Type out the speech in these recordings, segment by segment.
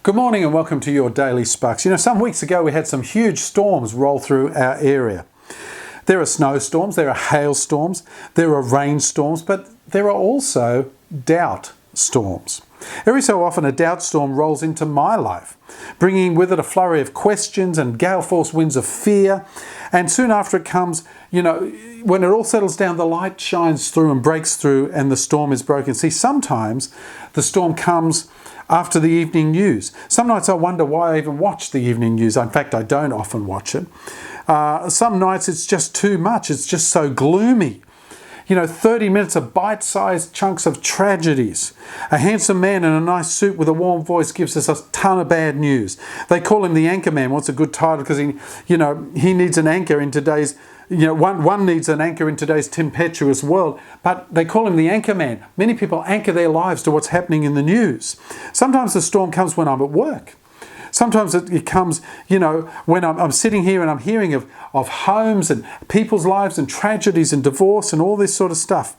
Good morning and welcome to your Daily Sparks. You know, some weeks ago we had some huge storms roll through our area. There are snowstorms, there are hailstorms, there are rainstorms, but there are also doubt storms. Every so often a doubt storm rolls into my life, bringing with it a flurry of questions and gale force winds of fear. And soon after it comes, you know, when it all settles down, the light shines through and breaks through and the storm is broken. See, sometimes the storm comes after the evening news. Some nights I wonder why I even watch the evening news. In fact, I don't often watch it. Some nights it's just too much. It's just so gloomy. You know, 30 minutes of bite-sized chunks of tragedies. A handsome man in a nice suit with a warm voice gives us a ton of bad news. They call him the Anchorman. What's a good title? Because he needs an anchor in today's, one needs an anchor in today's tempestuous world, but they call him the Anchorman. Many people anchor their lives to what's happening in the news. Sometimes the storm comes when I'm at work. Sometimes it comes, when I'm sitting here and I'm hearing of homes and people's lives and tragedies and divorce and all this sort of stuff.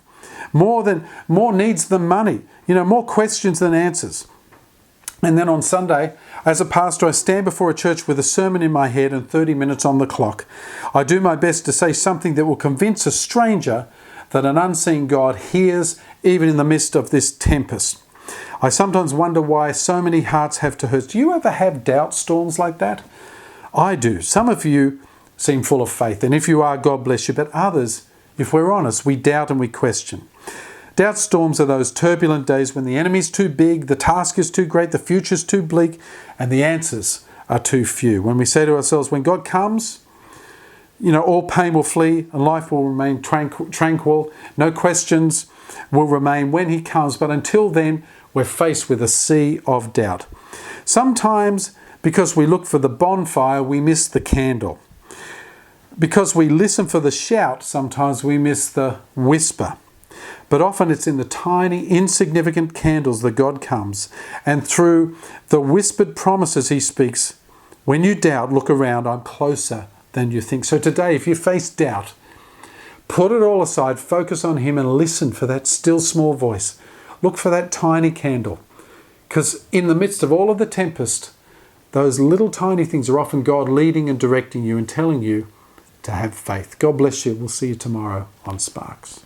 More needs than money, more questions than answers. And then on Sunday, as a pastor, I stand before a church with a sermon in my head and 30 minutes on the clock. I do my best to say something that will convince a stranger that an unseen God hears even in the midst of this tempest. I sometimes wonder why so many hearts have to hurt. Do you ever have doubt storms like that? I do. Some of you seem full of faith, and if you are, God bless you. But others, if we're honest, we doubt and we question. Doubt storms are those turbulent days when the enemy's too big, the task is too great, the future's too bleak, and the answers are too few. When we say to ourselves, when God comes, all pain will flee and life will remain tranquil. No questions will remain when he comes. But until then, we're faced with a sea of doubt. Sometimes, because we look for the bonfire, we miss the candle. Because we listen for the shout, sometimes we miss the whisper. But often it's in the tiny, insignificant candles that God comes. And through the whispered promises he speaks, when you doubt, look around, I'm closer than you think. So today, if you face doubt, put it all aside, focus on him and listen for that still small voice. Look for that tiny candle. Because in the midst of all of the tempest, those little tiny things are often God leading and directing you and telling you to have faith. God bless you. We'll see you tomorrow on Sparks.